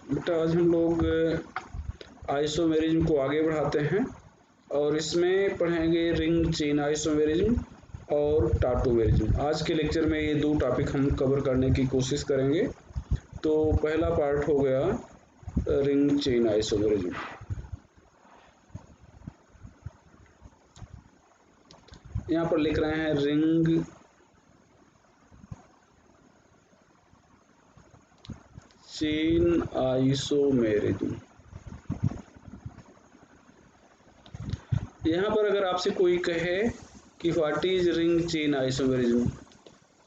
बेटा आज हम लोग आइसोमेरिज्म को आगे बढ़ाते हैं और इसमें पढ़ेंगे रिंग चेन आइसोमेरिज्म और टाटोमेरिज्म। आज के लेक्चर में ये दो टॉपिक हम कवर करने की कोशिश करेंगे। तो पहला पार्ट हो गया रिंग चेन आइसोमेरिज्म। यहाँ पर लिख रहे हैं रिंग चेन आइसोमेरिज्म। यहाँ पर अगर आपसे कोई कहे कि what is ring chain isomerism,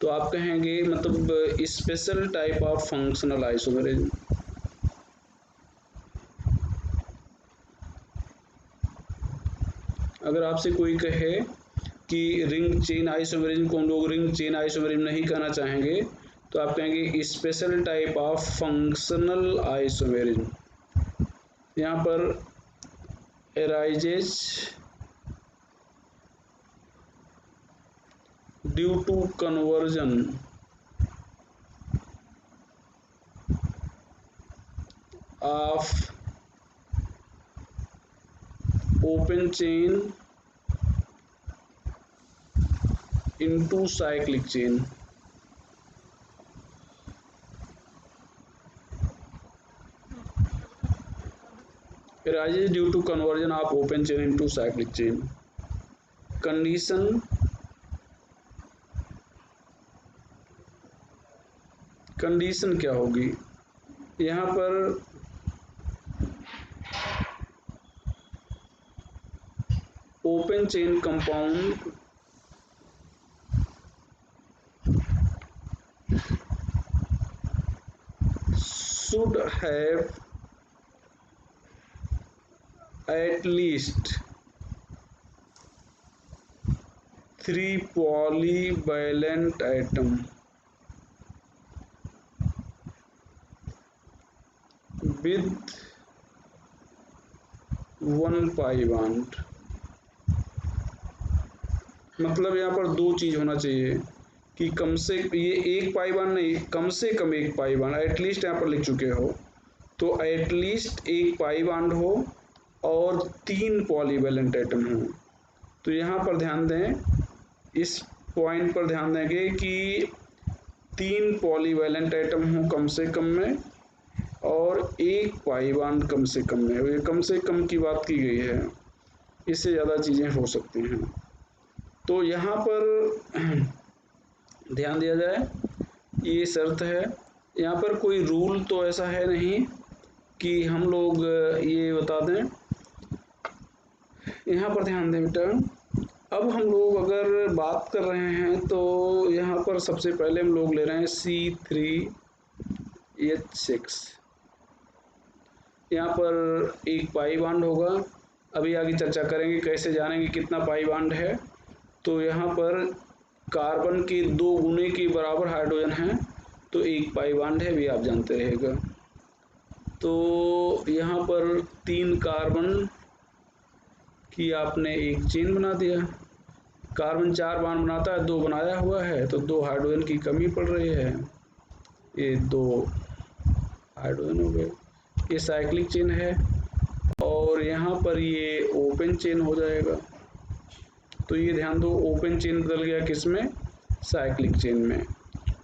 तो आप कहेंगे मतलब special type of functional isomerism. अगर आपसे कोई कहे कि रिंग चेन आइसोमेरिज्म को हम लोग रिंग चेन आइसोमेरिज्म नहीं कहना चाहेंगे, तो आप कहेंगे special type of functional isomerism. यहाँ पर arises due to conversion of open chain into cyclic chain। arises due to conversion of open chain into cyclic chain। Condition क्या होगी? यहाँ पर open chain compound should have at least 3 polyvalent atom with 1 pi bond। मतलब यहाँ पर दो चीज होना चाहिए कि कम से ये एक पाई बांड नहीं, कम से कम एक पाई बांड, एटलीस्ट यहाँ पर लिख चुके हो तो एटलीस्ट एक पाई बांड हो और 3 पॉलीवैलेंट एटम हो। तो यहाँ पर ध्यान दें, इस पॉइंट पर ध्यान देंगे कि 3 पॉलीवैलेंट एटम हो कम से कम में और एक पाई बांड कम से कम में। ये कम से कम की बात की गई है, इससे ज़्यादा चीज़ें हो सकती हैं। तो यहाँ पर ध्यान दिया जाए, ये शर्त है। यहाँ पर कोई रूल तो ऐसा है नहीं कि हम लोग ये बता दें। यहाँ पर ध्यान दें बेटा, अब हम लोग अगर बात कर रहे हैं तो यहाँ पर सबसे पहले हम लोग ले रहे हैं C3H6। यहाँ पर एक पाई बांड होगा, अभी आगे चर्चा करेंगे कैसे जानेंगे कितना पाई बांड है। तो यहाँ पर कार्बन के 2 गुने के बराबर हाइड्रोजन है, तो एक पाई बांड है, भी आप जानते रहेगा। तो यहाँ पर 3 कार्बन की आपने एक चेन बना दिया। कार्बन 4 बांड बनाता है, 2 बनाया हुआ है, तो 2 हाइड्रोजन की कमी पड़ रही है। ये 2 हाइड्रोजन हो गए, ये साइक्लिक चेन है और यहाँ पर ये ओपन चेन हो जाएगा। तो ये ध्यान दो, ओपन चेन बदल गया किस में? साइक्लिक चेन में।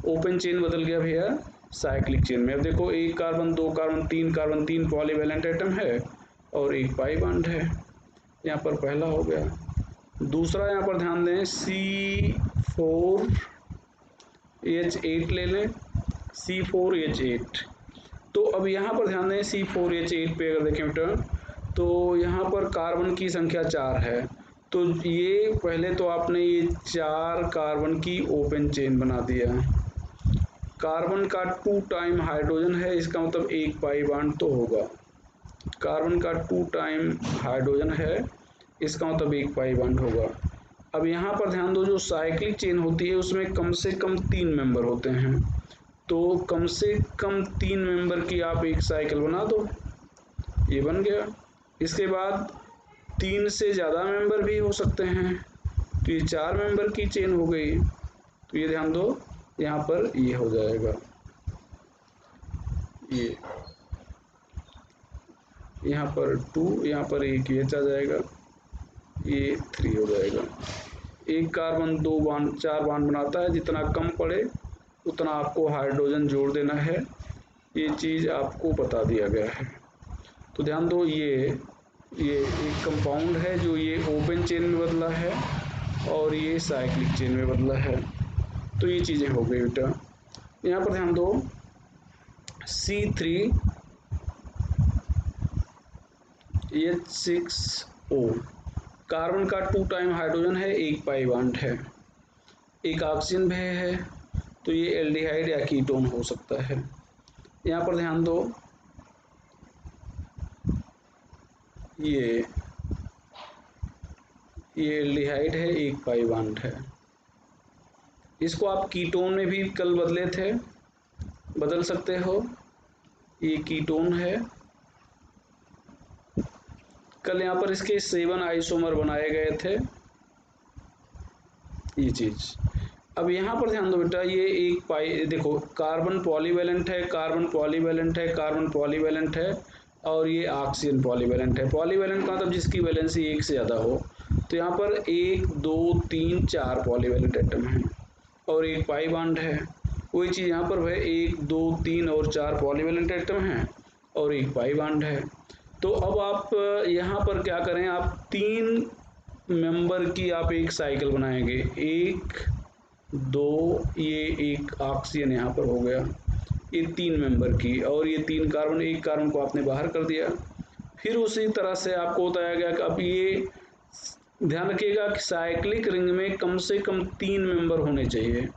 ओपन चेन बदल गया भैया साइक्लिक चेन में। अब देखो, एक कार्बन, 2 कार्बन, 3 पॉलीवैलेंट एटम है और एक पाई बांड है। यहाँ पर पहला हो गया। दूसरा यहाँ पर ध्यान दें, C4H8 ले लें, C4H8। तो अब यहाँ पर ध्यान दें, C4H8 पे अगर देखें बेटा, तो यहाँ पर कार्बन की संख्या 4 है। तो ये पहले तो आपने ये 4 कार्बन की ओपन चेन बना दिया। कार्बन का 2 टाइम हाइड्रोजन है, इसका मतलब एक पाई बांड तो होगा। कार्बन का 2 टाइम हाइड्रोजन है, इसका मतलब एक पाई बांड होगा। अब यहाँ पर ध्यान दो, जो साइक्लिक चेन होती है उसमें कम से कम 3 मेंबर होते हैं। तो कम से कम 3 मेंबर की आप एक साइकिल बना दो, ये बन गया। इसके बाद 3 से ज़्यादा मेंबर भी हो सकते हैं, तो ये 4 मेंबर की चेन हो गई। तो ये ध्यान दो, यहाँ पर ये हो जाएगा ये। यहाँ पर 2, यहाँ पर एक H आ जाएगा, ये 3 हो जाएगा। एक कार्बन 2 बॉन्ड 4 बॉन्ड बनाता है, जितना कम पड़े उतना आपको हाइड्रोजन जोड़ देना है। ये चीज़ आपको बता दिया गया है। तो ध्यान दो, ये एक कंपाउंड है जो ये ओपन चेन में बदला है और ये साइक्लिक चेन में बदला है। तो ये चीज़ें हो गई बेटा। यहाँ पर ध्यान दो, C3H6O कार्बन का 2 टाइम हाइड्रोजन है, एक पाई बॉन्ड है, एक ऑक्सीजन भी है, तो ये एल्डिहाइड या कीटोन हो सकता है। यहाँ पर ध्यान दो, ये एल्डिहाइड है, एक पाई बॉन्ड है। इसको आप कीटोन में भी कल बदले थे, बदल सकते हो। ये कीटोन है, कल यहाँ पर इसके 7 आइसोमर बनाए गए थे, ये चीज। अब यहाँ पर ध्यान दो बेटा, ये एक पाई, देखो कार्बन पॉलीवैलेंट है, कार्बन पॉलीवैलेंट है, कार्बन पॉलीवैलेंट है, और ये ऑक्सीजन पॉलीवैलेंट है। पॉलीवैलेंट का मतलब जिसकी वैलेंसी एक से ज़्यादा हो। तो यहाँ पर 1 2 3 4 पॉलीवैलेंट एटम है और एक पाई बॉन्ड है। वही चीज़ यहाँ पर है, 1 2 3 और 4 पॉलीवैलेंट एटम हैं और एक पाई बॉन्ड है। तो अब आप यहाँ पर क्या करें, आप 3 मेंबर की आप एक साइकिल बनाएंगे, 1 2, ये एक ऑक्सीजन यहाँ पर हो गया, ये 3 मेंबर की, और ये 3 कार्बन, एक कार्बन को आपने बाहर कर दिया। फिर उसी तरह से आपको बताया गया कि अब ये ध्यान रखिएगा कि साइक्लिक रिंग में कम से कम 3 मेंबर होने चाहिए।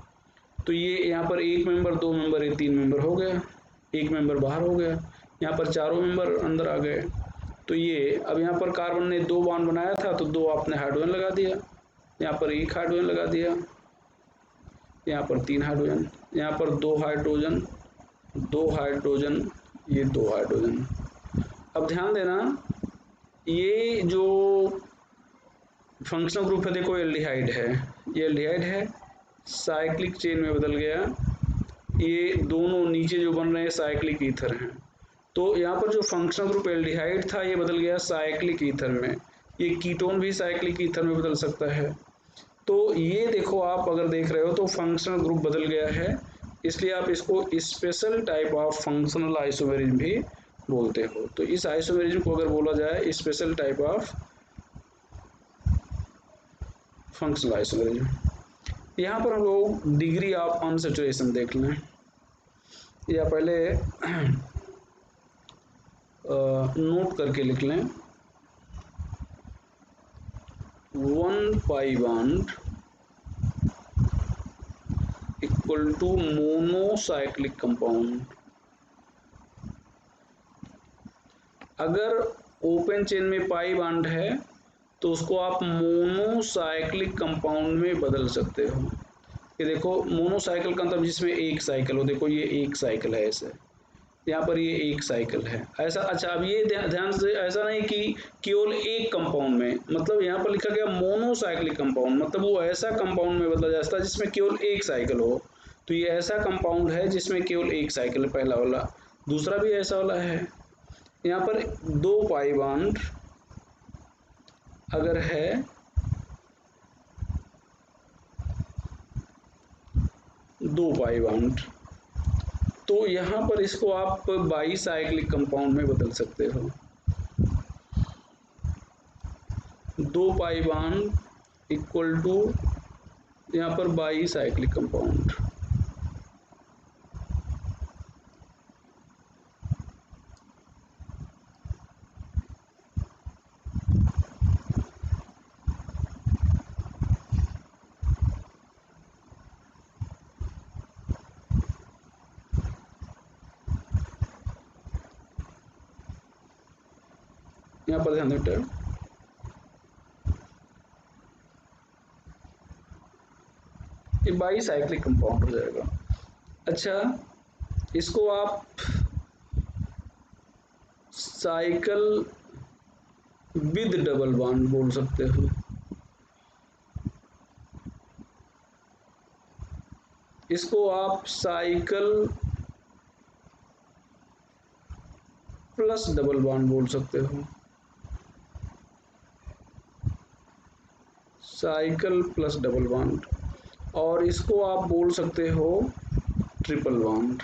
तो ये यहाँ पर 1 मेंबर 2 मेंबर, ये 3 मेंबर हो गया, एक मेंबर बाहर हो गया, यहाँ पर चारों मेंबर अंदर आ गए। तो ये अब यहाँ पर कार्बन ने 2 बॉन्ड बनाया था, तो 2 आपने हाइड्रोजन लगा दिया, यहाँ पर 1 हाइड्रोजन लगा दिया, यहाँ पर 3 हाइड्रोजन, यहाँ पर 2 हाइड्रोजन, 2 हाइड्रोजन, ये 2 हाइड्रोजन। अब ध्यान देना, ये जो फंक्शनल ग्रुप है, देखो एल्डिहाइड है, ये एल्डिहाइड है, साइक्लिक चेन में बदल गया। ये दोनों नीचे जो बन रहे हैं साइक्लिक ईथर हैं। तो यहाँ पर जो फंक्शनल ग्रुप एल्डिहाइड था, ये बदल गया साइक्लिक ईथर में। ये कीटोन भी साइक्लिक ईथर में बदल सकता है। तो ये देखो, आप अगर देख रहे हो तो फंक्शनल ग्रुप बदल गया है, इसलिए आप इसको special type of functional isomerism भी बोलते हो। तो इस आइसोमेरिज्म को अगर बोला जाए special type of functional isomerism. यहाँ पर हम लोग डिग्री ऑफ अनसैचुरेशन देख लें, या पहले नोट करके लिख लें। 1 pi bond equal to monocyclic compound. अगर ओपन चेन में पाई बॉन्ड है तो उसको आप मोनोसाइक्लिक कंपाउंड में बदल सकते हो। ये देखो, मोनोसाइकिल का मतलब जिसमें एक साइकिल हो, देखो ये एक साइकिल है, ऐसे यहाँ पर ये एक साइकिल है ऐसा। अच्छा, अब ये ध्यान से, ऐसा नहीं कि केवल एक कंपाउंड में, मतलब यहाँ पर लिखा गया मोनोसाइक्लिक कंपाउंड, मतलब वो ऐसा कंपाउंड में बदला जाता है जिसमें केवल एक साइकिल हो। तो ये ऐसा कंपाउंड है जिसमें केवल एक साइकिल है, पहला वाला। दूसरा भी ऐसा वाला है। यहाँ पर 2 पाई बॉन्ड अगर है, 2 पाई बॉन्ड, तो यहाँ पर इसको आप बाईसाइक्लिक कंपाउंड में बदल सकते हो। 2 पाई बॉन्ड इक्वल टू यहाँ पर बाईसाइक्लिक कंपाउंड। यहाँ पर ध्यान देते, ये बाईसाइक्लिक कंपाउंड हो जाएगा। अच्छा, इसको आप साइकिल विद डबल बॉन्ड बोल सकते हो। इसको आप साइकिल प्लस डबल बॉन्ड बोल सकते हो, साइकिल प्लस डबल बॉन्ड। और इसको आप बोल सकते हो ट्रिपल बॉन्ड।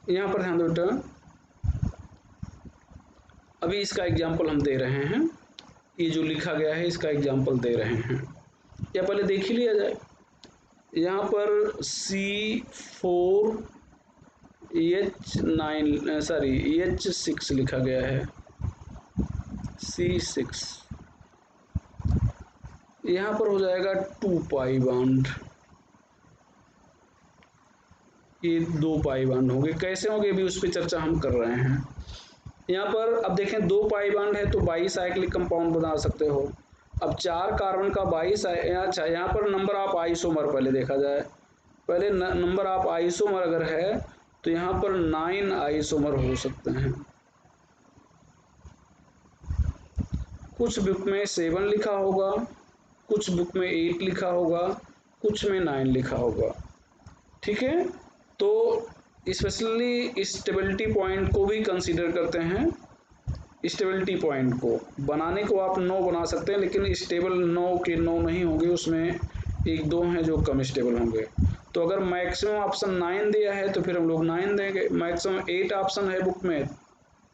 यहां पर ध्यान दो बेटा, अभी इसका एग्जाम्पल हम दे रहे हैं, ये जो लिखा गया है इसका एग्जाम्पल दे रहे हैं, या पहले देख ही लिया जाए। यहाँ पर C4H9 सॉरी H6 लिखा गया है, C6, यहाँ पर हो जाएगा 2 पाई बॉन्ड, ये 2 पाई बॉन्ड होंगे। कैसे होंगे अभी उस पर चर्चा हम कर रहे हैं। यहाँ पर अब देखें 2 पाई बॉन्ड है तो 22 साइक्लिक कंपाउंड बना सकते हो। अब 4 कार्बन का 22, अच्छा यहाँ पर नंबर ऑफ आइसोमर पहले देखा जाए, पहले नंबर ऑफ आइसोमर अगर है तो यहाँ पर 9 आइसोमर हो सकते हैं। कुछ बुक में 7 लिखा होगा, कुछ बुक में 8 लिखा होगा, कुछ में 9 लिखा होगा, ठीक है। तो स्पेशली स्टेबिलिटी पॉइंट को भी कंसीडर करते हैं। स्टेबिलिटी पॉइंट को बनाने को आप 9 बना सकते हैं, लेकिन स्टेबल 9 के 9 नहीं होंगे, उसमें 1-2 हैं जो कम स्टेबल होंगे। तो अगर मैक्सिमम ऑप्शन 9 दिया है तो फिर हम लोग 9 देंगे, मैक्सिमम 8 ऑप्शन है बुक में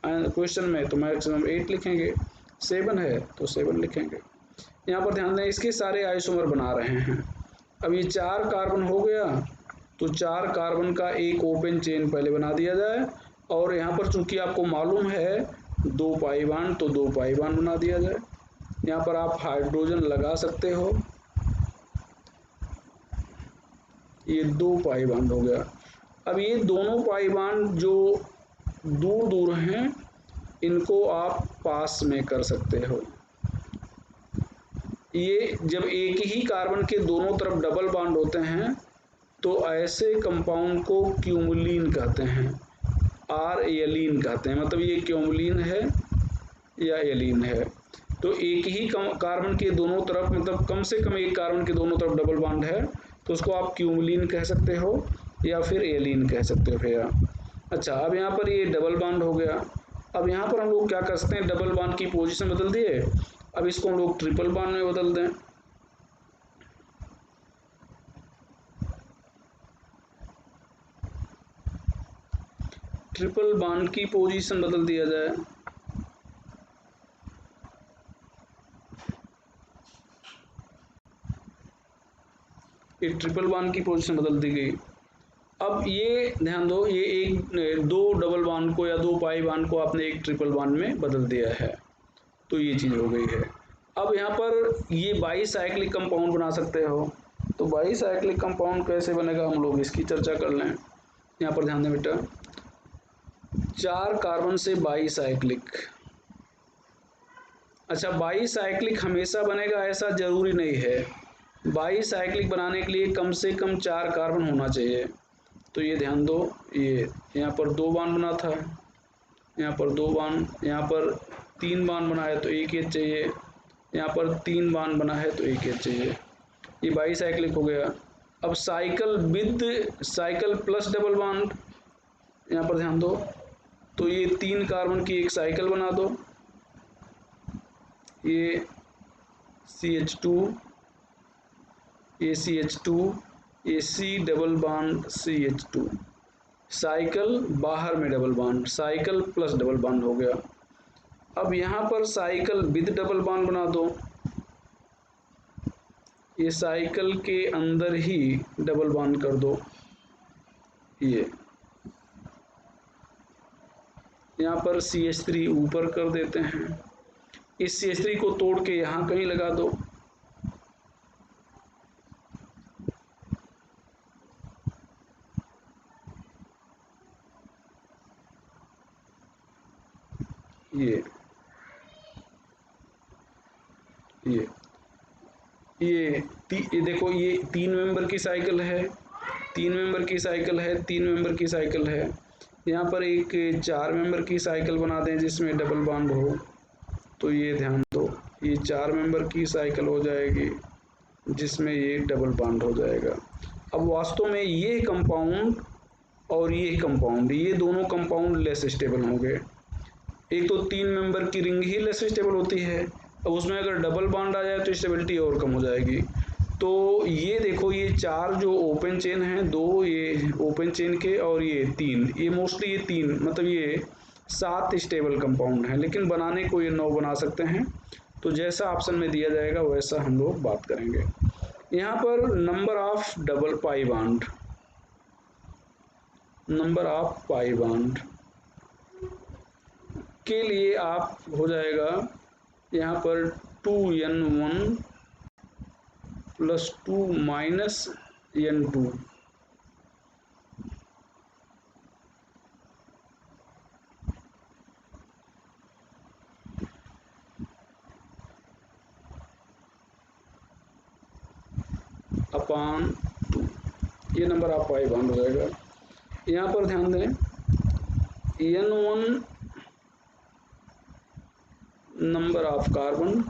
क्वेश्चन में तो मैक्सिमम 8 लिखेंगे, 7 है तो 7 लिखेंगे। यहाँ पर ध्यान दें इसके सारे आइसोमर बना रहे हैं। अब ये 4 कार्बन हो गया तो 4 कार्बन का एक ओपन चेन पहले बना दिया जाए, और यहाँ पर चूंकि आपको मालूम है 2 पाई बॉन्ड तो 2 पाई बॉन्ड बना दिया जाए। यहाँ पर आप हाइड्रोजन लगा सकते हो, ये 2 पाई बॉन्ड हो गया। अब ये दोनों पाई बॉन्ड जो दूर दूर हैं इनको आप पास में कर सकते हो। ये जब एक ही कार्बन के दोनों तरफ डबल बॉन्ड होते हैं तो ऐसे कंपाउंड को क्यूमुलीन कहते हैं, आर एलीन कहते हैं, मतलब ये क्यूमुलीन है या एलीन है। तो एक ही कार्बन के दोनों तरफ, मतलब कम से कम एक कार्बन के दोनों तरफ डबल बॉन्ड है तो उसको आप क्यूमुलीन कह सकते हो या फिर एलीन कह सकते हो भैया। अच्छा, अब यहाँ पर ये डबल बॉन्ड हो गया। अब यहाँ पर हम लोग क्या कर सकते हैं, डबल बॉन्ड की पोजीशन बदल दिए, अब इसको हम लोग ट्रिपल बॉन्ड में बदल दें। ट्रिपल बॉन्ड की पोजीशन बदल दिया जाए, ये ट्रिपल बॉन्ड की पोजीशन बदल दी गई। अब ये ध्यान दो, ये एक 2 डबल बॉन्ड को या 2 पाई बॉन्ड को आपने एक ट्रिपल बॉन्ड में बदल दिया है, तो ये चीज़ हो गई है। अब यहाँ पर ये 22 साइक्लिक कंपाउंड बना सकते हो, तो 22 साइक्लिक कंपाउंड कैसे बनेगा हम लोग इसकी चर्चा कर लें। यहाँ पर ध्यान दें बेटा, 4 कार्बन से 22 साइक्लिक, अच्छा 22 साइक्लिक हमेशा बनेगा ऐसा जरूरी नहीं है, 22 साइक्लिक बनाने के लिए कम से कम 4 कार्बन होना चाहिए। तो ये ध्यान दो, ये यहाँ पर 2 बॉन्ड बना था, यहाँ पर 2 बॉन्ड, यहाँ पर 3 बॉन्ड बना है तो 1 H चाहिए, यहाँ पर 3 बॉन्ड बना है तो 1 H चाहिए, ये 22 साइक्लिक हो गया। अब cycle with cycle plus double bond, यहाँ पर ध्यान दो, तो ये 3 कार्बन की एक साइकिल बना दो, ये CH2, ये CH2, ये C double bond CH2, cycle बाहर में double bond, cycle plus double bond हो गया। अब यहाँ पर साइकिल विद डबल बॉन्ड बना दो, ये साइकिल के अंदर ही डबल बॉन्ड कर दो, ये यहाँ पर CH3 ऊपर कर देते हैं, इस CH3 को तोड़ के यहाँ कहीं लगा दो, ये ये ये देखो, ये 3 मेंबर की साइकिल है, 3 मेंबर की साइकिल है, 3 मेंबर की साइकिल है। यहाँ पर एक 4 मेंबर की साइकिल बना दें जिसमें डबल बॉन्ड हो, तो ये ध्यान दो, ये 4 मेंबर की साइकिल हो जाएगी जिसमें ये डबल बॉन्ड हो जाएगा। अब वास्तव में ये कंपाउंड और ये कंपाउंड, ये दोनों कंपाउंड लेस स्टेबल होंगे। एक तो 3 मेंबर की रिंग ही लेस स्टेबल होती है, अब उसमें अगर डबल बॉन्ड आ जाए तो स्टेबिलिटी और कम हो जाएगी। तो ये देखो, ये 4 जो ओपन चेन हैं, 2 ये ओपन चेन के और ये 3, ये मोस्टली ये 3 मतलब ये 7 स्टेबल कंपाउंड हैं, लेकिन बनाने को ये 9 बना सकते हैं। तो जैसा ऑप्शन में दिया जाएगा वैसा हम लोग बात करेंगे। यहाँ पर number of double pi bond, number of pi bond के लिए आप हो जाएगा यहाँ पर 2n1 + 2 - n2। अपॉन 2, ये नंबर ऑफ पाई बॉन्ड हो जाएगा। यहाँ पर ध्यान दें, n1 number of carbon,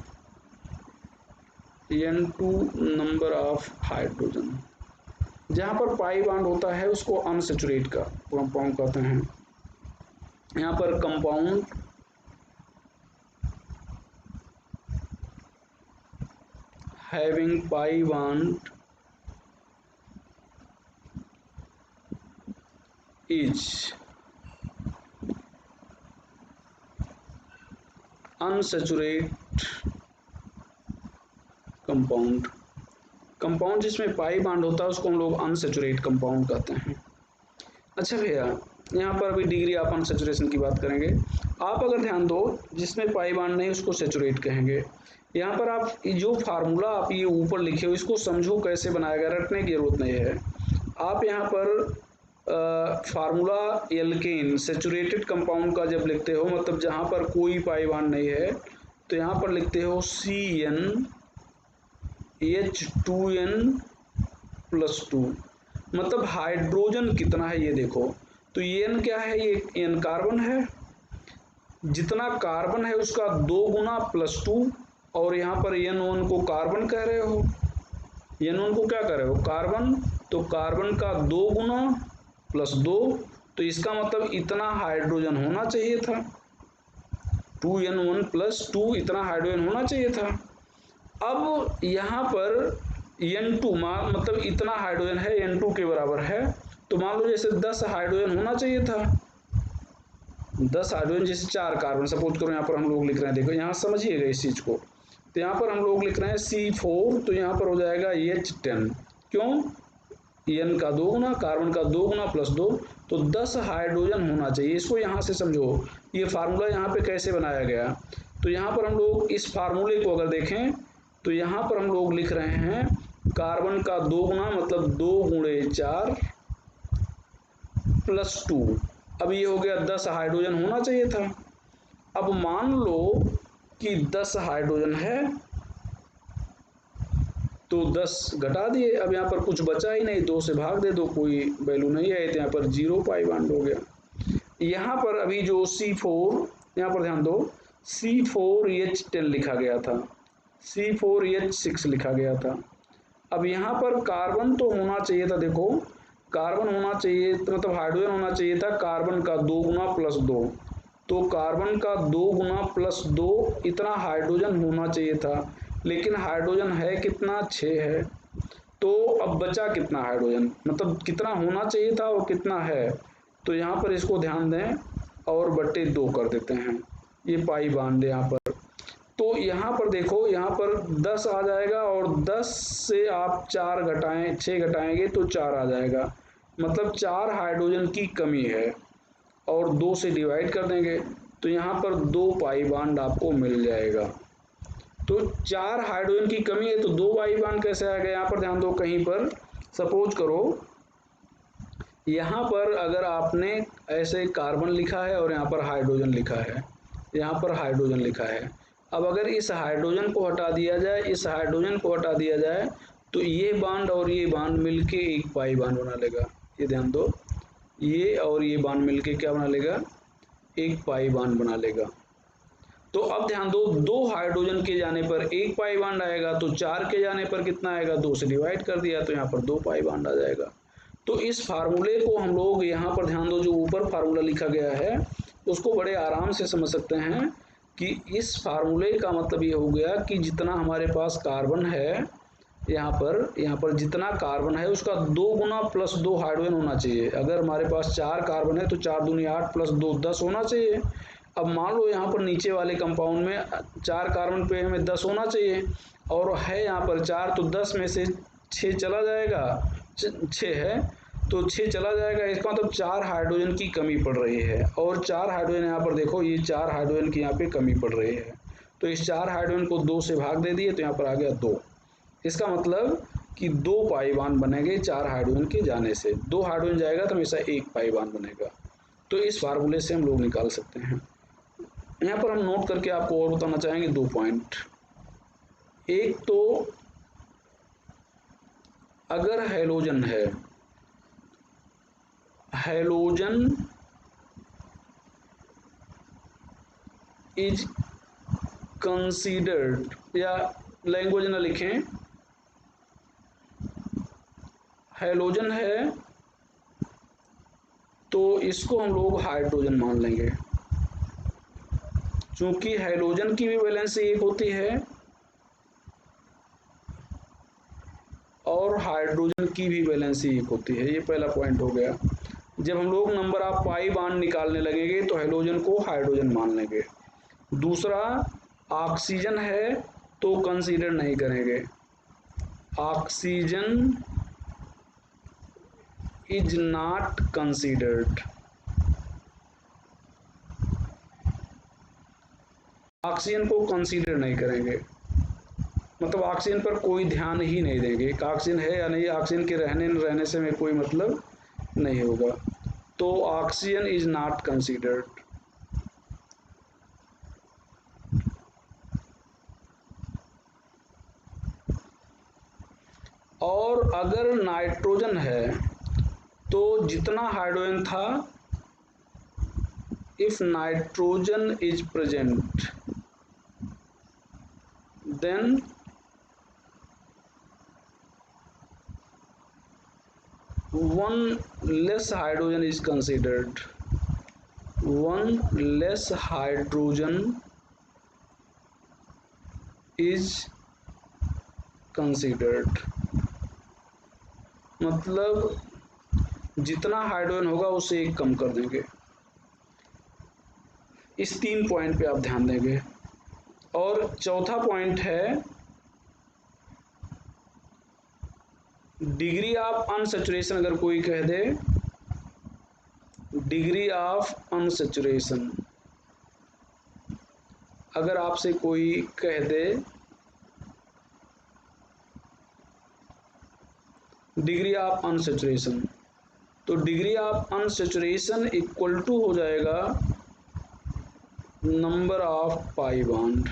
n2 number of hydrogen. जहाँ पर पाई बॉन्ड होता है उसको अनसैचुरेट का कंपाउंड कहते हैं। यहाँ पर compound having pi bond is unsaturate compound. Compound जिसमें पाई बॉन्ड होता है उसको हम लोग अनसैचुरेट कंपाउंड कहते हैं। अच्छा भैया, यहाँ पर अभी डिग्री ऑफ अनसैचुरेशन की बात करेंगे। आप अगर ध्यान दो, जिसमें पाई बॉन्ड नहीं उसको सैचुरेट कहेंगे। यहाँ पर आप जो फार्मूला आप ये ऊपर लिखे हो इसको समझो कैसे बनाया गया, रटने की जरूरत नहीं है। आप यहाँ पर फार्मूला एल्केन सैचुरेटेड कंपाउंड का जब लिखते हो, मतलब जहाँ पर कोई पाई बॉन्ड नहीं है, तो यहाँ पर लिखते हो CnH2n+2, मतलब हाइड्रोजन कितना है ये देखो। तो ये n क्या है, ये n कार्बन है, जितना कार्बन है उसका 2 गुना +2, और यहाँ पर n1 को कार्बन कह रहे हो, n1 को क्या कह रहे हो, कार्बन, तो कार्बन का 2 गुना +2, तो इसका मतलब इतना हाइड्रोजन होना चाहिए था, 2n1 + 2 इतना हाइड्रोजन होना चाहिए था। अब यहाँ पर n2 मतलब इतना हाइड्रोजन है, n2 के बराबर है, तो मान लो जैसे 10 हाइड्रोजन होना चाहिए था। 10 हाइड्रोजन जैसे 4 कार्बन सपोज करो, यहाँ पर हम लोग लिख रहे हैं, देखो यहाँ समझिएगा इस चीज को। तो यहाँ पर हम लोग लिख रहे हैं C4, तो यहाँ पर हो जाएगा H10, क्यों, n का 2 गुना, कार्बन का 2 गुना +2, तो 10 हाइड्रोजन होना चाहिए। इसको यहाँ से समझो, ये फार्मूला यहाँ पे कैसे बनाया गया। तो यहाँ पर हम लोग इस फार्मूले को अगर देखें तो यहाँ पर हम लोग लिख रहे हैं कार्बन का 2 गुना मतलब 2 गुणे 4 +2, अब ये हो गया 10 हाइड्रोजन होना चाहिए था। अब मान लो कि 10 हाइड्रोजन है, तो 10 घटा दिए, अब यहाँ पर कुछ बचा ही नहीं, 2 से भाग दे दो, कोई वैल्यू नहीं है, तो यहाँ पर 0 पाई बॉन्ड हो गया। यहाँ पर अभी जो C4, यहाँ पर ध्यान दो, C4H10 लिखा गया था, C4H6 लिखा गया था। अब यहाँ पर कार्बन तो होना चाहिए था, देखो कार्बन होना चाहिए मतलब हाइड्रोजन होना चाहिए था कार्बन का 2 गुना +2, तो कार्बन का 2 गुना +2 इतना हाइड्रोजन होना चाहिए था, लेकिन हाइड्रोजन है कितना, 6 है। तो अब बचा कितना हाइड्रोजन, मतलब कितना होना चाहिए था और कितना है, तो यहाँ पर इसको ध्यान दें और बट्टे 2 कर देते हैं, ये पाई बॉन्ड यहाँ पर। तो यहाँ पर देखो, यहाँ पर 10 आ जाएगा और 10 से आप 4 घटाएं, 6 घटाएंगे तो 4 आ जाएगा, मतलब 4 हाइड्रोजन की कमी है, और 2 से डिवाइड कर देंगे तो यहाँ पर 2 पाई बॉन्ड आपको मिल जाएगा। तो 4 हाइड्रोजन की कमी है तो 2 पाई बॉन्ड कैसे आ गया। यहाँ पर ध्यान दो, कहीं पर सपोज करो यहाँ पर अगर आपने ऐसे कार्बन लिखा है और यहाँ पर हाइड्रोजन लिखा है, यहाँ पर हाइड्रोजन लिखा है, अब अगर इस हाइड्रोजन को हटा दिया जाए, इस हाइड्रोजन को हटा दिया जाए, तो ये बॉन्ड और ये बॉन्ड मिलके एक पाई बॉन्ड बना लेगा। ये ध्यान दो, ये और ये बॉन्ड मिलके क्या बना लेगा, एक पाई बॉन्ड बना लेगा। तो अब ध्यान दो, 2 हाइड्रोजन के जाने पर 1 पाई बॉन्ड आएगा, तो 4 के जाने पर कितना आएगा, 2 से डिवाइड कर दिया तो यहाँ पर 2 पाई बॉन्ड आ जाएगा। तो इस फार्मूले को हम लोग यहाँ पर ध्यान दो, जो ऊपर फार्मूला लिखा गया है उसको बड़े आराम से समझ सकते हैं कि इस फार्मूले का मतलब ये हो गया कि जितना हमारे पास कार्बन है, यहाँ पर जितना कार्बन है उसका 2 गुना प्लस 2 हाइड्रोजन होना चाहिए। अगर हमारे पास 4 कार्बन है तो 4 दूनी 8 प्लस 2 10 होना चाहिए। अब मान लो यहाँ पर नीचे वाले कंपाउंड में 4 कार्बन पे हमें 10 होना चाहिए, और है यहाँ पर 4, तो 10 में से 6 चला जाएगा, 6 है तो 6 चला जाएगा, इसका मतलब 4 हाइड्रोजन की कमी पड़ रही है। और 4 हाइड्रोजन यहाँ पर देखो, ये 4 हाइड्रोजन की यहाँ पे कमी पड़ रही है, तो इस 4 हाइड्रोजन को 2 से भाग दे दिए तो यहाँ पर आ गया 2। इसका मतलब कि 2 पाई बॉन्ड बनेंगे 4 हाइड्रोजन के जाने से। 2 हाइड्रोजन जाएगा तो हमेशा 1 पाई बॉन्ड बनेगा। तो इस फार्मूले से हम लोग निकाल सकते हैं। यहाँ पर हम नोट करके आपको और बताना चाहेंगे 2 पॉइंट। एक तो अगर हैलोजन है, हैलोजन इज कंसीडर्ड, या लैंग्वेज ना लिखें, हैलोजन है तो इसको हम लोग हाइड्रोजन मान लेंगे, क्योंकि हैलोजन की भी वैलेंसी 1 होती है और हाइड्रोजन की भी वैलेंसी 1 होती है। ये पहला पॉइंट हो गया। जब हम लोग नंबर ऑफ पाई बॉन्ड निकालने लगेंगे तो हैलोजन को हाइड्रोजन मान लेंगे। दूसरा, ऑक्सीजन है तो कंसीडर नहीं करेंगे, oxygen is not considered, oxygen को कंसीडर नहीं करेंगे, मतलब ऑक्सीजन पर कोई ध्यान ही नहीं देंगे, ऑक्सीजन है या नहीं, ऑक्सीजन के रहने न रहने से हमें कोई मतलब नहीं होगा। तो ऑक्सीजन इज नॉट कंसीडर्ड। और अगर नाइट्रोजन है तो जितना हाइड्रोजन था, if nitrogen is present then one less hydrogen is considered, one less hydrogen is considered, मतलब जितना हाइड्रोजन होगा उसे 1 कम कर देंगे। इस 3 पॉइंट पे आप ध्यान देंगे। और चौथा पॉइंट है डिग्री ऑफ अनसैचुरेशन। अगर कोई कह दे डिग्री ऑफ अनसैचुरेशन, अगर आपसे कोई कह दे डिग्री ऑफ अनसैचुरेशन, तो degree of unsaturation equal to हो जाएगा नंबर ऑफ पाई बॉन्ड,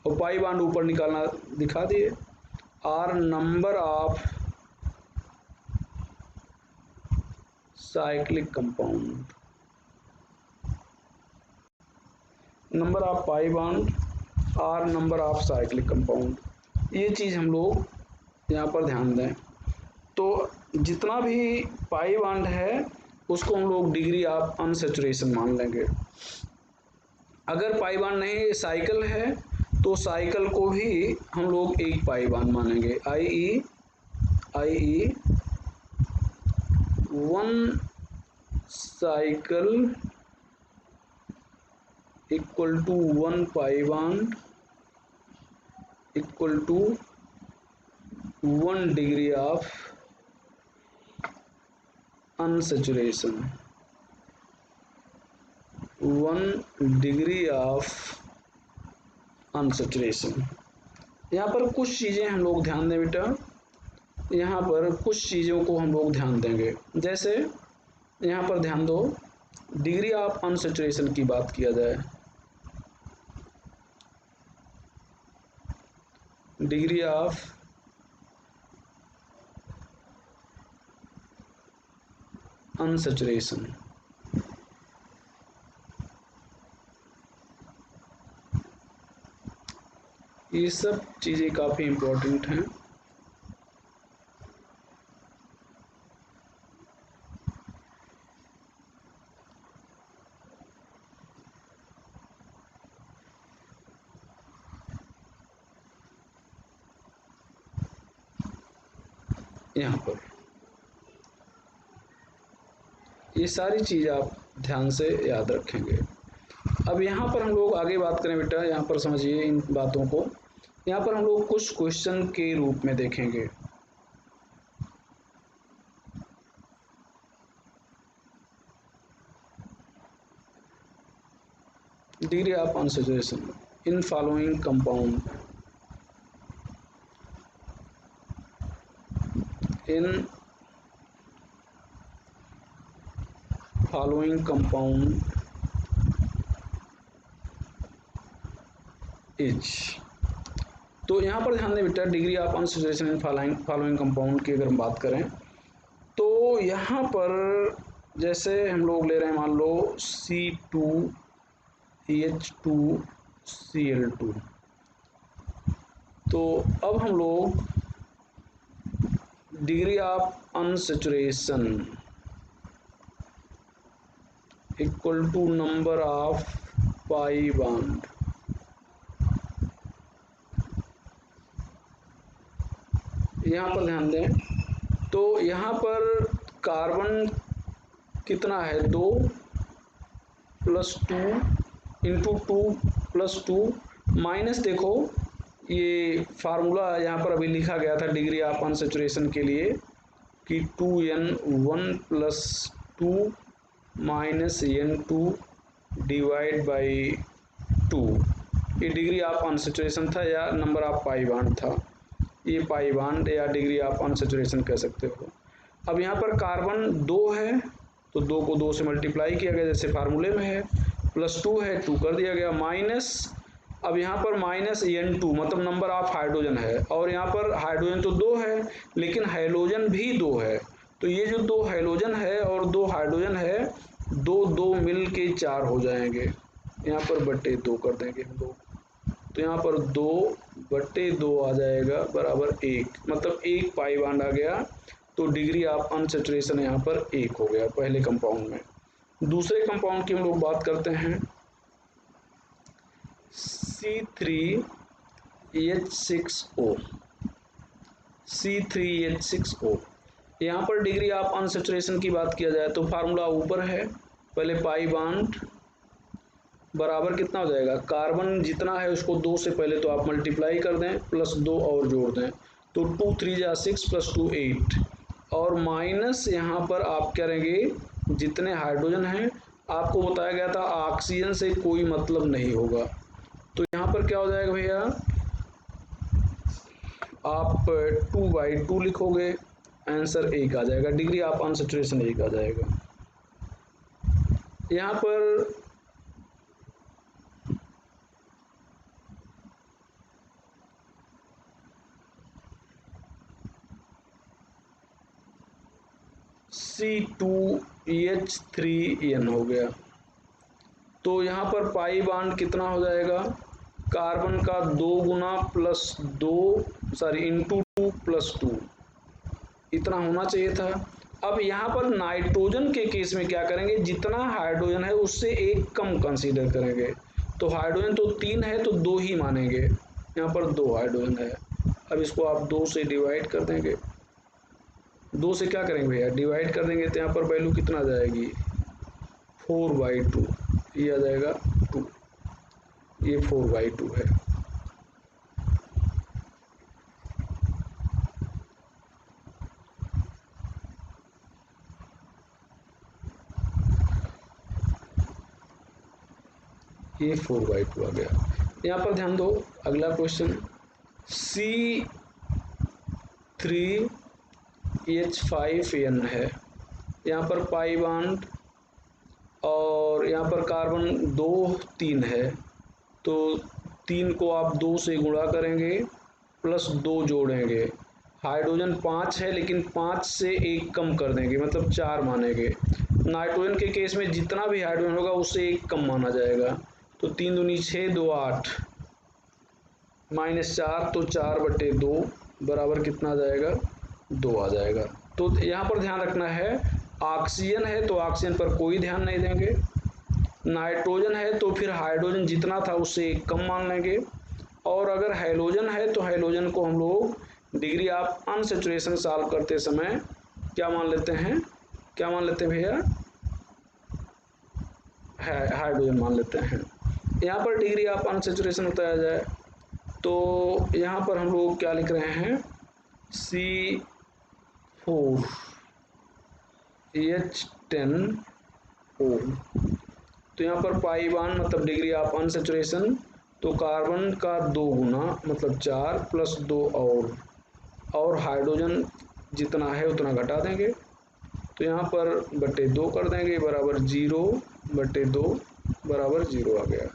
और पाई बॉन्ड ऊपर निकालना दिखा दिए, और number of cyclic compound, number of pi bond और नंबर ऑफ साइक्लिक कंपाउंड। ये चीज़ हम लोग यहाँ पर ध्यान दें। तो जितना भी पाई बॉन्ड है उसको हम लोग डिग्री ऑफ अनसैचुरेशन मान लेंगे। अगर पाई बॉन्ड नहीं साइकिल है तो साइकिल को भी हम लोग 1 पाई बॉन्ड मानेंगे, I E 1 cycle equal to 1 pi bond equal to 1 degree of unsaturation, 1 degree of unsaturation. यहाँ पर कुछ चीज़ें हम लोग ध्यान दें बेटा, यहाँ पर कुछ चीज़ों को हम लोग ध्यान देंगे। जैसे यहाँ पर ध्यान दो, डिग्री ऑफ अनसैचुरेशन की बात किया जाए, डिग्री ऑफ अनसैचुरेशन, ये सब चीज़ें काफ़ी इम्पोर्टेंट हैं। यहाँ पर ये सारी चीज़ आप ध्यान से याद रखेंगे। अब यहाँ पर हम लोग आगे बात करें बेटा, यहाँ पर समझिए इन बातों को। यहाँ पर हम लोग कुछ क्वेश्चन के रूप में देखेंगे। Degree of unsaturation in following compound, in following compound is. तो यहाँ पर ध्यान दें बेटा, degree of unsaturation in following compound की अगर हम बात करें तो यहाँ पर जैसे हम लोग ले रहे हैं, मान लो C2H2Cl2। तो अब हम लोग degree of unsaturation equal to number of pi bond, यहाँ पर ध्यान दें। तो यहाँ पर कार्बन कितना है, 2 + 2 × 2 + 2 माइनस, देखो ये फार्मूला यहाँ पर अभी लिखा गया था डिग्री ऑफ अनसैचुरेशन के लिए कि 2n1 + 2 -n2 / 2। ये डिग्री ऑफ अनसैचुरेशन था या नंबर ऑफ पाई बॉन्ड था, ये पाई बॉन्ड या डिग्री ऑफ अनसैचुरेशन कह सकते हो। अब यहाँ पर कार्बन 2 है तो 2 को 2 से मल्टीप्लाई किया गया जैसे फार्मूले में है, +2 है 2 कर दिया गया, माइनस, अब यहाँ पर -n2 मतलब नंबर ऑफ हाइड्रोजन है, और यहाँ पर हाइड्रोजन तो 2 है लेकिन हैलोजन भी 2 है। तो ये जो 2 हैलोजन है और 2 हाइड्रोजन है, 2 2 मिल के 4 हो जाएंगे, यहाँ पर /2 कर देंगे हम लोग। तो यहाँ पर 2/2 आ जाएगा बराबर 1, मतलब 1 पाई बॉन्ड आ गया। तो डिग्री ऑफ अनसैचुरेशन यहाँ पर 1 हो गया पहले कंपाउंड में। दूसरे कंपाउंड की हम लोग बात करते हैं, C3H6O। C3H6O, यहाँ पर डिग्री ऑफ अनसैचुरेशन की बात किया जाए तो फार्मूला ऊपर है, पहले पाई बॉन्ड बराबर कितना हो जाएगा, कार्बन जितना है उसको 2 से पहले तो आप मल्टीप्लाई कर दें, +2 और जोड़ दें, तो 2 3 जा 6 + 2 8, और माइनस यहाँ पर आप करेंगे जितने हाइड्रोजन हैं, आपको बताया गया था ऑक्सीजन से कोई मतलब नहीं होगा। तो यहाँ पर क्या हो जाएगा भैया, आप 2/2 लिखोगे, आंसर 1 आ जाएगा, डिग्री ऑफ अनसैचुरेशन 1 आ जाएगा। यहाँ पर C2H3n हो गया। तो यहाँ पर पाई बॉन्ड कितना हो जाएगा, कार्बन का 2 गुना +2 सॉरी × 2 + 2 इतना होना चाहिए था। अब यहाँ पर नाइट्रोजन के केस में क्या करेंगे, जितना हाइड्रोजन है उससे 1 कम कंसीडर करेंगे। तो हाइड्रोजन तो 3 है तो 2 ही मानेंगे, यहाँ पर 2 हाइड्रोजन है। अब इसको आप 2 से डिवाइड कर देंगे, 2 से क्या करेंगे भैया, डिवाइड कर देंगे, तो यहाँ पर वैल्यू कितना आ जाएगी, 4/2, ये आ जाएगा 2, ये 4/2 है। ये 4/2 आ गया। यहाँ पर ध्यान दो, अगला क्वेश्चन, C3H5n है, यहाँ पर पाई बॉन्ड और यहाँ पर कार्बन 2 3 है, तो 3 को आप 2 से गुणा करेंगे, +2 जोड़ेंगे, हाइड्रोजन 5 है लेकिन 5 से 1 कम कर देंगे, मतलब 4 मानेंगे। नाइट्रोजन के केस में जितना भी हाइड्रोजन होगा उससे 1 कम माना जाएगा, तो 3 दूनी 6 2 8, -4 तो 4/2 बराबर कितना आ जाएगा, 2 आ जाएगा। तो यहाँ पर ध्यान रखना है, ऑक्सीजन है तो ऑक्सीजन पर कोई ध्यान नहीं देंगे, नाइट्रोजन है तो फिर हाइड्रोजन जितना था उससे एक कम मान लेंगे, और अगर हैलोजन है तो हैलोजन को हम लोग डिग्री ऑफ अनसैचुरेशन सॉल्व करते समय क्या मान लेते हैं, क्या मान लेते हैं भैया, हाइड्रोजन मान लेते हैं। यहाँ पर डिग्री ऑफ अनसैचुरेशन बताया जाए तो यहाँ पर हम लोग क्या लिख रहे हैं, C4H10O। तो यहाँ पर पाई बॉन्ड मतलब डिग्री ऑफ अनसैचुरेशन, तो कार्बन का 2 गुना मतलब 4 प्लस 2 और हाइड्रोजन जितना है उतना घटा देंगे, तो यहाँ पर बटे 2 कर देंगे बराबर 0/2 बराबर 0 आ गया।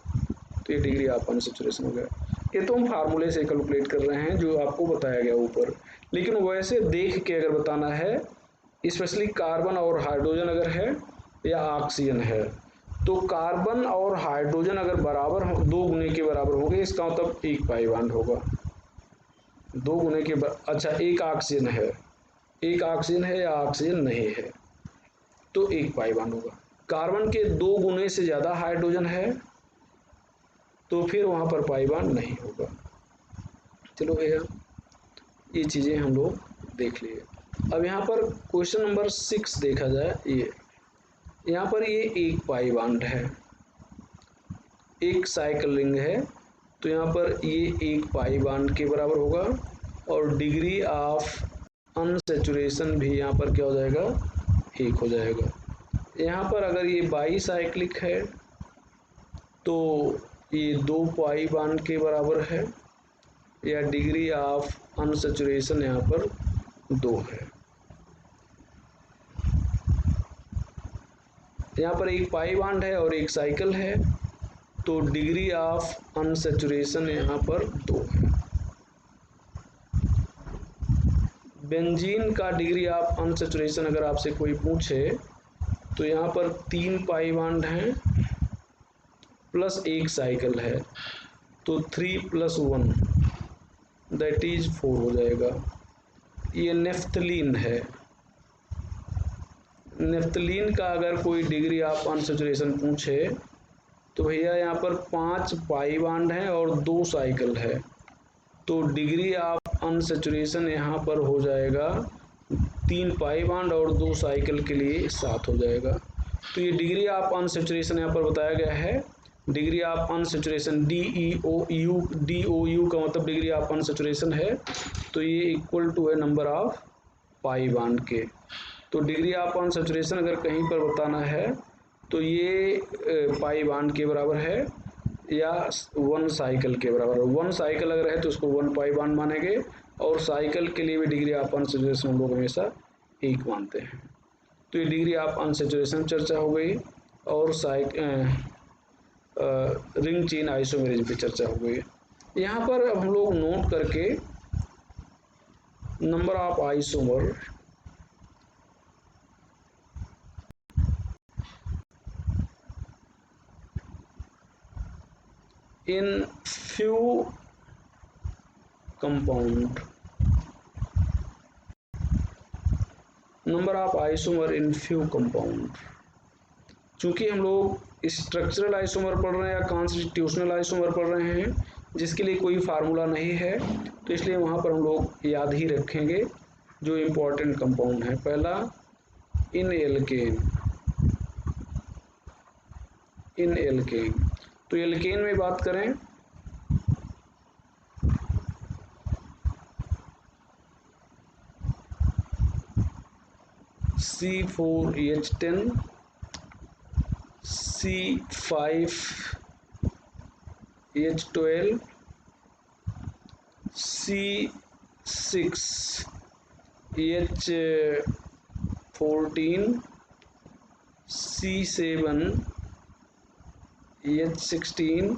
तो ये डिग्री ऑफ अनसैचुरेशन हो गया। ये तो हम फार्मूले से कैलकुलेट कर रहे हैं जो आपको बताया गया ऊपर, लेकिन वैसे देख के अगर बताना है, स्पेशली कार्बन और हाइड्रोजन अगर है या ऑक्सीजन है, तो कार्बन और हाइड्रोजन अगर बराबर हो, 2 गुने के बराबर होंगे, इसका मतलब एक पाई बॉन्ड होगा। 2 गुने के अच्छा एक ऑक्सीजन है, एक ऑक्सीजन है या ऑक्सीजन नहीं है तो एक पाई बॉन्ड होगा। कार्बन के 2 गुने से ज़्यादा हाइड्रोजन है तो फिर वहाँ पर पाई बॉन्ड नहीं होगा। चलो भैया ये चीज़ें हम लोग देख लिए। अब यहाँ पर क्वेश्चन नंबर 6 देखा जाए, ये यहाँ पर ये एक पाई बॉन्ड है, एक साइकिल रिंग है, तो यहाँ पर ये एक पाई बॉन्ड के बराबर होगा, और डिग्री ऑफ अनसैचुरेशन भी यहाँ पर क्या हो जाएगा, 1 हो जाएगा। यहाँ पर अगर ये बाईसाइक्लिक है तो ये 2 पाई बॉन्ड के बराबर है, या डिग्री ऑफ अनसैचुरेशन यहाँ पर 2 है। यहाँ पर एक पाई बॉन्ड है और एक साइकिल है, तो डिग्री ऑफ अनसैचुरेशन यहाँ पर 2 है। बेंजीन का डिग्री ऑफ अनसैचुरेशन अगर आपसे कोई पूछे तो यहाँ पर 3 पाई बॉन्ड हैं प्लस एक साइकिल है, तो 3 + 1 दैट इज 4 हो जाएगा। ये नेफ्थलीन है, नेफ्थलीन का अगर कोई डिग्री ऑफ अनसैचुरेशन पूछे तो भैया यहाँ पर 5 पाई बॉन्ड हैं और 2 साइकिल है, तो डिग्री ऑफ अनसैचुरेशन यहाँ पर हो जाएगा 3 पाई बॉन्ड और 2 साइकिल के लिए 7 हो जाएगा। तो ये डिग्री ऑफ अनसैचुरेशन यहाँ पर बताया गया है, डिग्री ऑफ अनसैचुरेशन DOU का मतलब डिग्री ऑफ अनसैचुरेशन है, तो ये इक्वल टू है नंबर ऑफ पाई बॉन्ड के। तो डिग्री ऑफ अनसैचुरेशन अगर कहीं पर बताना है तो ये पाई बॉन्ड के बराबर है या 1 साइकिल के बराबर है। 1 साइकिल अगर है तो उसको 1 पाई बॉन्ड मानेंगे, और साइकिल के लिए भी डिग्री ऑफ अनसैचुरेशन हम लोग हमेशा 1 मानते हैं। तो ये डिग्री ऑफ अनसैचुरेशन चर्चा हो गई, और रिंग चेन आइसोमेरिज्म पे चर्चा हो गई। यहाँ पर अब हम लोग नोट करके number of isomer in few compound, number of isomer in few compound. चूंकि हम लोग स्ट्रक्चरल आइसोमर पढ़ रहे हैं या कॉन्स्टिट्यूशनल आइसोमर पढ़ रहे हैं जिसके लिए कोई फार्मूला नहीं है, तो इसलिए वहाँ पर हम लोग याद ही रखेंगे जो इम्पोर्टेंट कंपाउंड है। पहला इन एल्केन, इन एल्केन, तो एल्केन में बात करें C4H10, C5H12, C6H14, C7H16,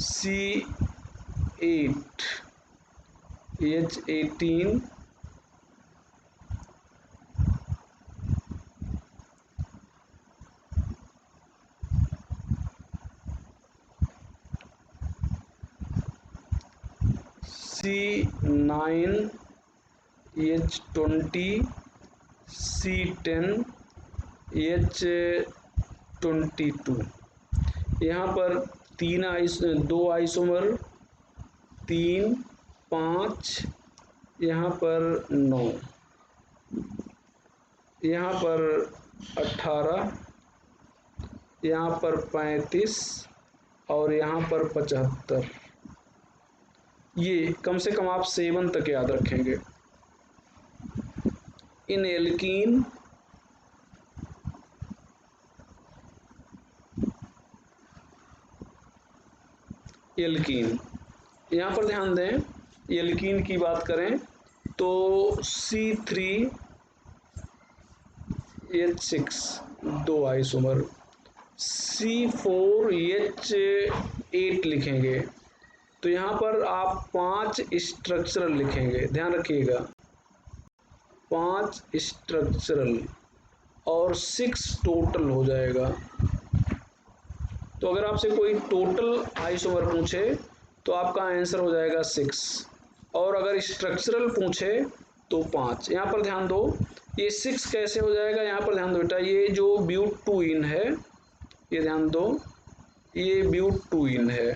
C8H18, C9H20 C10H22। यहाँ पर दो आइसोमर 3, 5, यहाँ पर 9, यहाँ पर 18, यहाँ पर 35 और यहाँ पर 75। ये कम से कम आप 7 तक याद रखेंगे। इन एल्कीन यहाँ पर ध्यान दें, एल्कीन की बात करें तो C3H6 दो आइसोमर, C4H8 लिखेंगे तो यहाँ पर आप 5 स्ट्रक्चरल लिखेंगे, ध्यान रखिएगा 5 स्ट्रक्चरल और 6 टोटल हो जाएगा। तो अगर आपसे कोई टोटल आइसोमर पूछे तो आपका आंसर हो जाएगा 6, और अगर स्ट्रक्चरल पूछे तो 5। यहाँ पर ध्यान दो, ये 6 कैसे हो जाएगा, यहाँ पर ध्यान दो बेटा, ये जो ब्यूटूइन है, ये ध्यान दो, ये ब्यूटूइन है।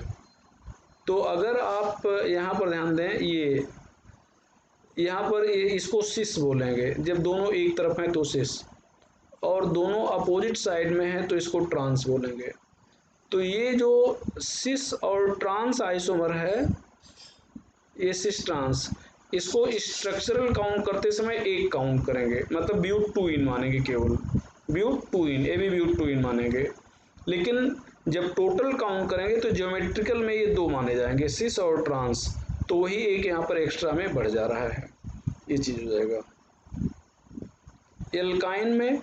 तो अगर आप यहाँ पर ध्यान दें, ये यहाँ पर इसको सिस बोलेंगे, जब दोनों एक तरफ हैं तो सिस, और दोनों अपोजिट साइड में हैं तो इसको ट्रांस बोलेंगे। तो ये जो सिस और ट्रांस आइसोमर है, ये सिस ट्रांस, इसको स्ट्रक्चरल काउंट करते समय एक काउंट करेंगे, मतलब ब्यूटूइन मानेंगे, केवल ब्यूटूइन, ए बी ब्यूटूइन मानेंगे। लेकिन जब टोटल काउंट करेंगे तो ज्योमेट्रिकल में ये दो माने जाएंगे, सिस और ट्रांस, तो वही एक यहाँ पर एक्स्ट्रा में बढ़ जा रहा है, ये चीज हो जाएगा। एल्काइन में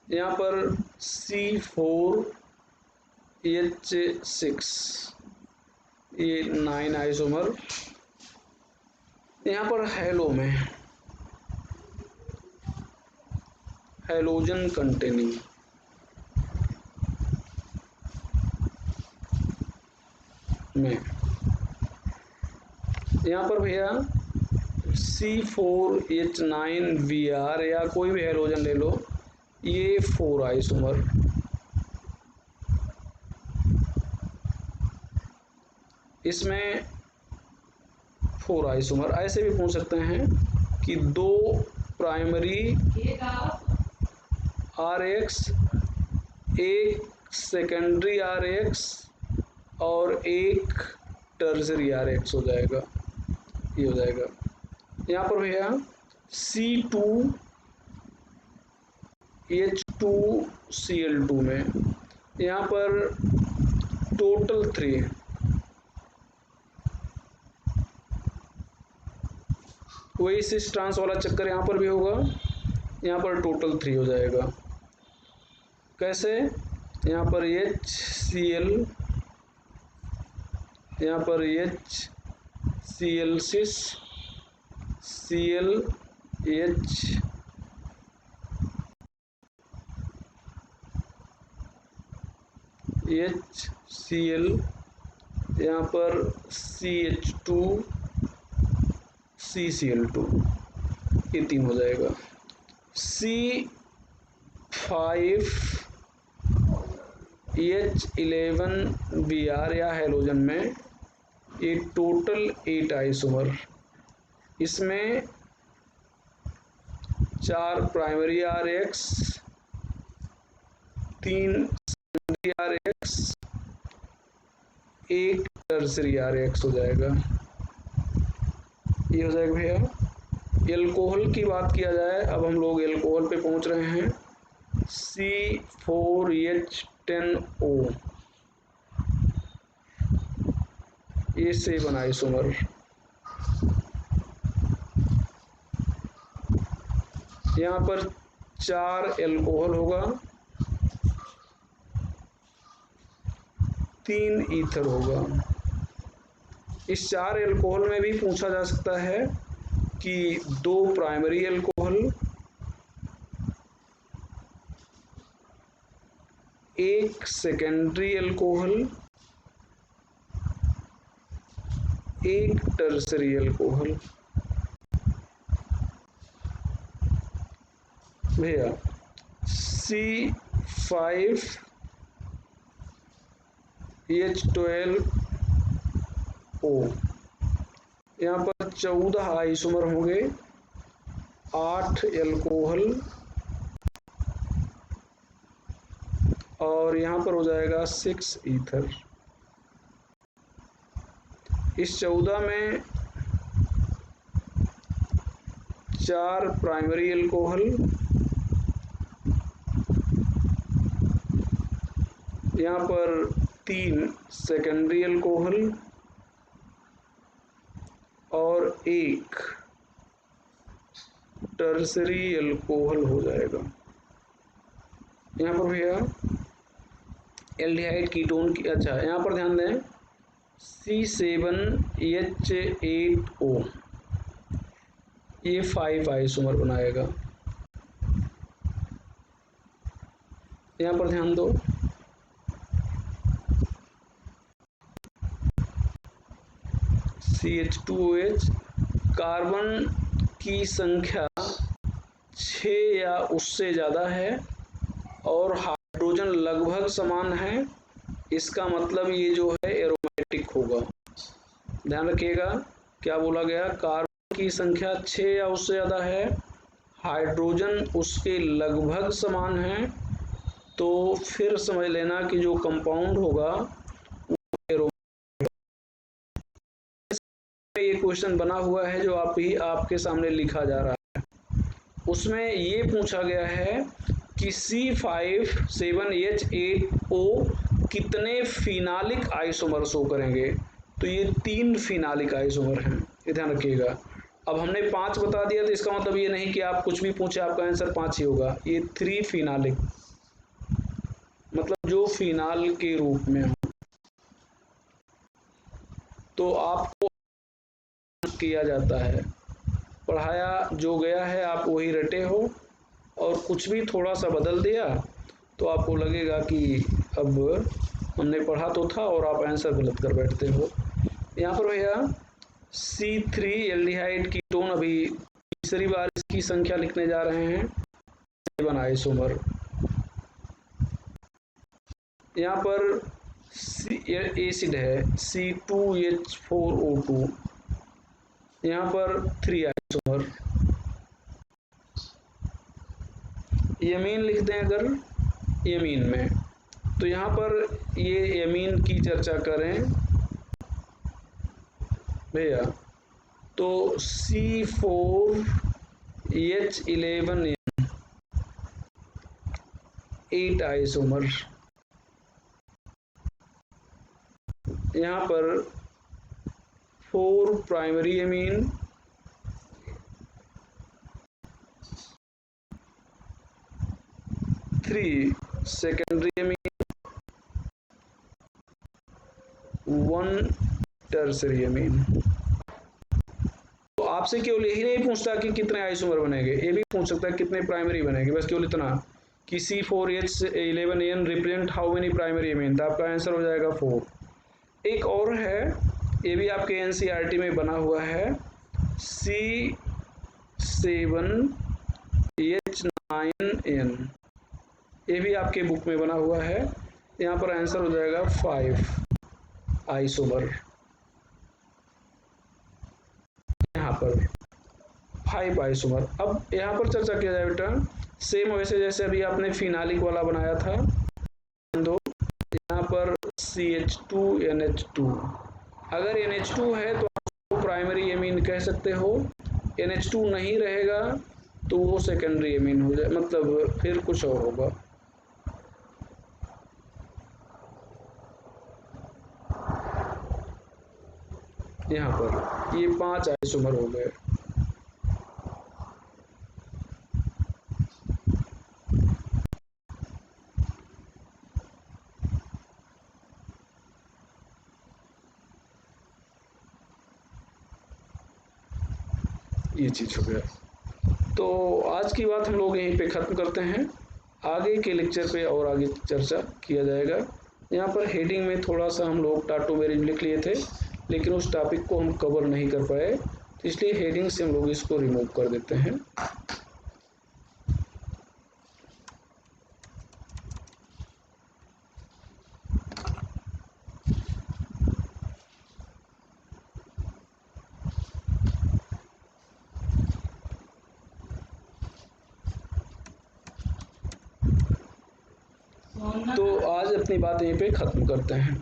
यहाँ पर C4H6 ये 9 आइसोमर, यहाँ पर हेलो में हेलोजन कंटेनिंग में, यहाँ पर भैया C4H9Vr या कोई भी हेलोजन ले लो, ये 4 आइसोमर, इसमें 4 आइसोमर। ऐसे भी पूछ सकते हैं कि 2 प्राइमरी RX, एक सेकेंडरी RX और एक टर्सरी RX हो जाएगा, ये हो जाएगा। यहाँ पर भैया C2H2Cl2 में यहाँ पर टोटल 3, वही सिस ट्रांस वाला चक्कर यहाँ पर भी होगा, यहाँ पर टोटल 3 हो जाएगा। कैसे, यहाँ पर HCl, यहाँ पर HCl6 ClH, HCl, यहाँ पर CH2 CCl2, ये 3 हो जाएगा। C5H11Br या हेलोजन में ये टोटल 8 आइसोमर, इसमें 4 प्राइमरी RX, 3 सेकेंडरी RX, एक टर्सरी RX हो जाएगा, ये हो जाएगा भैया। एल्कोहल की बात किया जाए, अब हम लोग एल्कोहल पे पहुंच रहे हैं। C4H10O, ये 7 आइसोमर, यहाँ पर 4 एल्कोहल होगा, 3 ईथर होगा। इस 4 एल्कोहल में भी पूछा जा सकता है कि 2 प्राइमरी एल्कोहल, एक सेकेंडरी अल्कोहल, एक टर्सरी अल्कोहल। भैया C5H12O, यहाँ पर 14 आइसोमर होंगे, 8 एल्कोहल, और यहाँ पर हो जाएगा 6 ईथर। इस 14 में 4 प्राइमरी एल्कोहल, यहाँ पर 3 सेकेंडरी एल्कोहल और 1 टर्सरी अल्कोहल हो जाएगा। यहाँ पर भैया एल्डिहाइड कीटोन की, अच्छा यहाँ पर ध्यान दें C7H8O, ये 5 आइसोमर बनाएगा। यहाँ पर ध्यान दो, CH2OH, कार्बन की संख्या 6 या उससे ज़्यादा है और हाइड्रोजन लगभग समान है, इसका मतलब ये जो है एरोमेटिक होगा। ध्यान रखिएगा क्या बोला गया, कार्बन की संख्या 6 या उससे ज़्यादा है, हाइड्रोजन उसके लगभग समान है, तो फिर समझ लेना कि जो कंपाउंड होगा वो एरोमेटिक। ये क्वेश्चन बना हुआ है जो आपके सामने लिखा जा रहा है, उसमें ये पूछा गया है कि C5H7H8O कितने फिनालिक आइसोमर शो करेंगे, तो ये 3 फिनालिक आइसोमर हैं, ये ध्यान रखिएगा। अब हमने 5 बता दिया तो इसका मतलब ये नहीं कि आप कुछ भी पूछे आपका आंसर 5 ही होगा, ये 3 फिनालिक, मतलब जो फिनाल के रूप में हो, तो आपको किया जाता है, पढ़ाया जो गया है आप वही रटे हो, और कुछ भी थोड़ा सा बदल दिया तो आपको लगेगा कि अब हमने पढ़ा तो था और आप आंसर गलत कर बैठते हो। यहाँ पर भैया C3 एल्डिहाइड कीटोन, अभी तीसरी बार इसकी संख्या लिखने जा रहे हैं, 7 आइसोमर। यहाँ पर एसिड है C2H4O2, यहाँ पर 3 आइसोमर। यमीन लिखते हैं अगर यमीन में, तो यहाँ पर ये यमीन की चर्चा करें भैया, तो C4H11N, 8 आइसोमर। यहाँ पर 4 primary amine, 3 secondary amine, 1 tertiary amine. तो आपसे केवल यही नहीं पूछता कि कितने आइसोमर बनेंगे, ये भी पूछ सकता है कितने प्राइमरी बनेंगे, बस केवल इतना कि C4H11N represent how many primary amine, तो आपका आंसर हो जाएगा 4। एक और है, ये भी आपके एनसीईआरटी में बना हुआ है, C7H9N, ये भी आपके बुक में बना हुआ है, यहाँ पर आंसर हो जाएगा 5 आइसोमर। यहाँ पर 5 आइसोमर। अब यहाँ पर चर्चा किया जाए बेटा, सेम वैसे जैसे अभी आपने फिनालिक वाला बनाया था, दो यहाँ पर CH2NH2, अगर NH2 है तो आप प्राइमरी एमीन कह सकते हो, NH2 नहीं रहेगा तो वो सेकेंडरी एमीन हो जाए, मतलब फिर कुछ और होगा। यहाँ पर ये 5 आइसोमर हो गए। ये चीज हो गया, तो आज की बात हम लोग यहीं पे खत्म करते हैं। आगे के लेक्चर पे और आगे चर्चा किया जाएगा। यहाँ पर हेडिंग में थोड़ा सा हम लोग टाटो मैरिज लिख लिए थे, लेकिन उस टॉपिक को हम कवर नहीं कर पाए, तो इसलिए हेडिंग से हम लोग इसको रिमूव कर देते हैं। तो आज अपनी बात यहीं पे ख़त्म करते हैं।